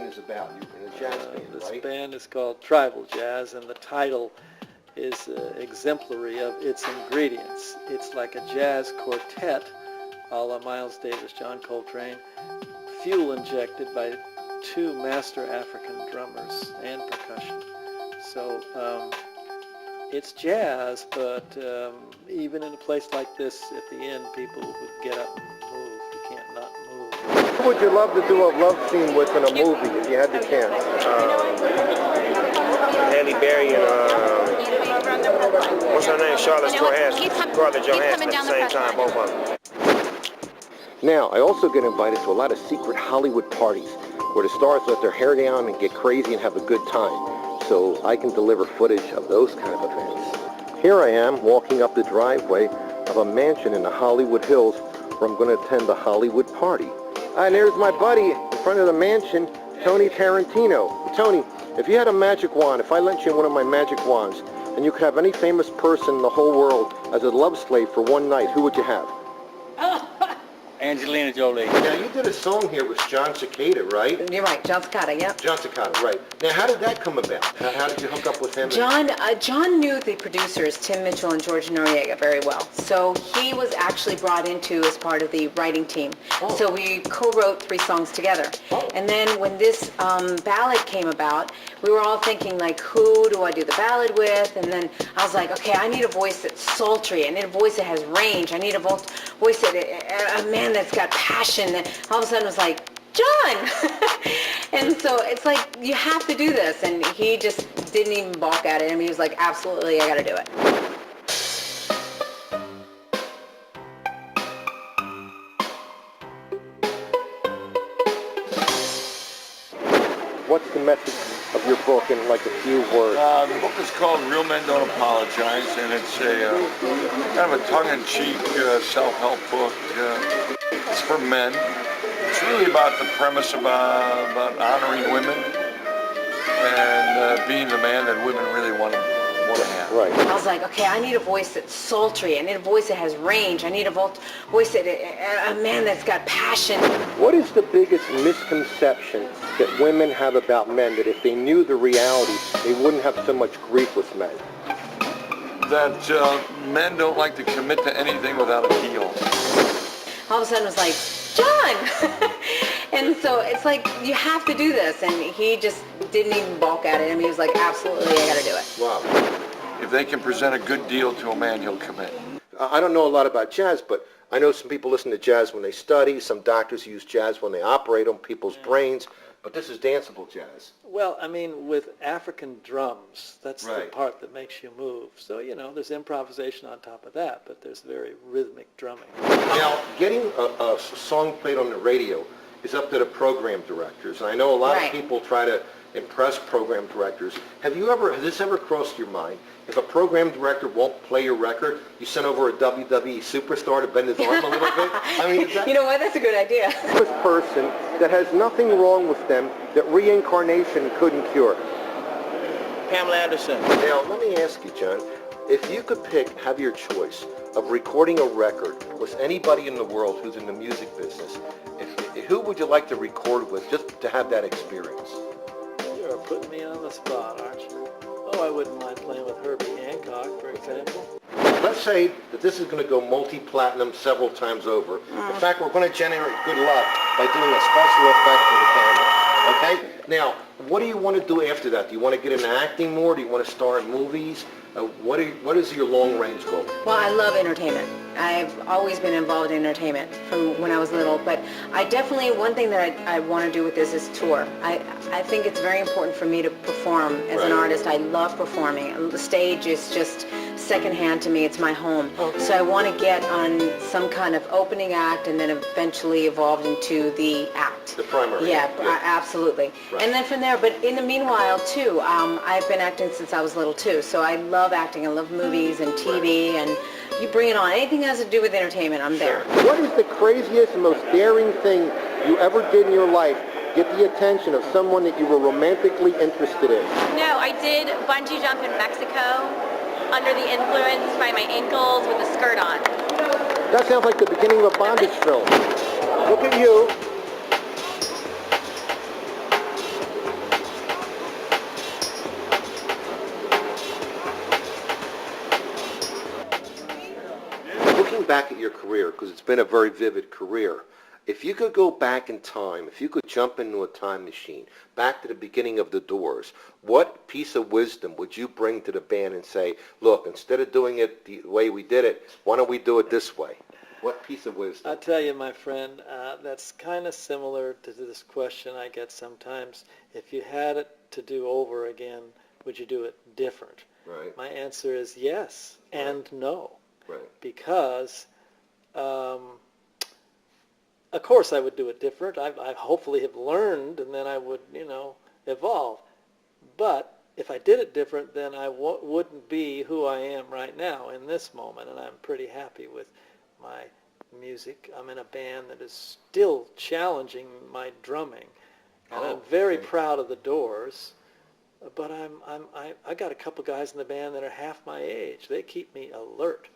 band is about. You're in a jazz band, This right? band is called Tribal Jazz, and the title is exemplary of its ingredients. It's like a jazz quartet, a la Miles Davis, John Coltrane, fuel injected by two master African drummers and percussion. So it's jazz, but even in a place like this, at the end, people would get up and move. You can't not move. Who would you love to do a love scene with in a movie if you had the chance? Halle Berry and what's her name? Charlotte Scarlett Johansson at the same time, both of them. Now, I also get invited to a lot of secret Hollywood parties where the stars let their hair down and get crazy and have a good time. So I can deliver footage of those kind of events. Here I am walking up the driveway of a mansion in the Hollywood Hills where I'm going to attend the Hollywood party. And there's my buddy in front of the mansion, Tony Tarantino. Tony, if you had a magic wand, if I lent you one of my magic wands, and you could have any famous person in the whole world as a love slave for one night, who would you have? Angelina Jolie. Now, you did a song here with John Cicada, right? You're right, John Cicada, yep. John Cicada, right. Now, how did that come about? How did you hook up with him? John knew the producers, Tim Mitchell and George Noriega, very well. So he was actually brought into as part of the writing team. Oh. So we co-wrote 3 songs together. Oh. And then when this ballad came about, we were all thinking, like, who do I do the ballad with? And then I was like, okay, I need a voice that's sultry. I need a voice that has range. I need a voice that, a man that's got passion. And all of a sudden it was like, John! And so it's like, you have to do this. And he just didn't even balk at it. I mean, he was like, absolutely, I got to do it. What's the message of your book in like a few words? The book is called Real Men Don't Apologize, and it's a kind of a tongue-in-cheek self-help book. It's for men. It's really about the premise about honoring women and being the man that women really want to have. Right. I was like, okay, I need a voice that's sultry. I need a voice that has range. I need a voice that, a man that's got passion. What is the biggest misconception that women have about men, that if they knew the reality, they wouldn't have so much grief with men? That men don't like to commit to anything without a deal. All of a sudden it was like, John! And so it's like, you have to do this. And he just didn't even balk at it. I mean, he was like, absolutely, I got to do it. Wow. If they can present a good deal to a man, he'll commit. I don't know a lot about jazz, but I know some people listen to jazz when they study. Some doctors use jazz when they operate on people's brains. But this is danceable jazz. Well, I mean, with African drums, that's the Right. part that makes you move. So, you know, there's improvisation on top of that, but there's very rhythmic drumming. Now, getting a song played on the radio is up to the program directors. And I know a lot Right. of people try to impress program directors. Has this ever crossed your mind? If a program director won't play your record, you send over a WWE superstar to bend his arm a little bit? I mean, is that... You know what? That's a good idea. This person that has nothing wrong with them that reincarnation couldn't cure. Pamela Anderson. Now, let me ask you, John, if you could have your choice of recording a record with anybody in the world who's in the music business, who would you like to record with just to have that experience? You're putting me on the spot, aren't you? Oh, I wouldn't mind playing with Herbie Hancock, for example. Let's say that this is going to go multi-platinum several times over. In fact, we're going to generate good luck by doing a special effect for the camera. Okay? Now, what do you want to do after that? Do you want to get into acting more? Do you want to star in movies? What is your long-range goal? Well, I love entertainment. I've always been involved in entertainment from when I was little, but I definitely, one thing that I want to do with this is tour. I think it's very important for me to perform as an artist. I love performing. The stage is just secondhand to me. It's my home. Okay. So I want to get on some kind of opening act and then eventually evolve into the act. The primary. Yeah, absolutely. Right. And then from there, but in the meanwhile too, I've been acting since I was little too. So I love acting. I love movies and TV and you bring it on. Anything that has to do with entertainment, I'm there. What is the craziest and most daring thing you ever did in your life get the attention of someone that you were romantically interested in? No, I did bungee jump in Mexico under the influence by my ankles with a skirt on. That sounds like the beginning of a bondage film. Look at you. back at your career, because it's been a very vivid career, if you could go back in time, if you could jump into a time machine, back to the beginning of the Doors, what piece of wisdom would you bring to the band and say, look, instead of doing it the way we did it, why don't we do it this way? What piece of wisdom? I'll tell you, my friend, that's kind of similar to this question I get sometimes. If you had it to do over again, would you do it different? Right. My answer is yes and no. Right. Because, of course, I would do it different. I hopefully have learned, and then I would, evolve. But if I did it different, then I wouldn't be who I am right now in this moment, and I'm pretty happy with my music. I'm in a band that is still challenging my drumming, and I'm very proud of the Doors. But I got a couple guys in the band that are half my age. They keep me alert.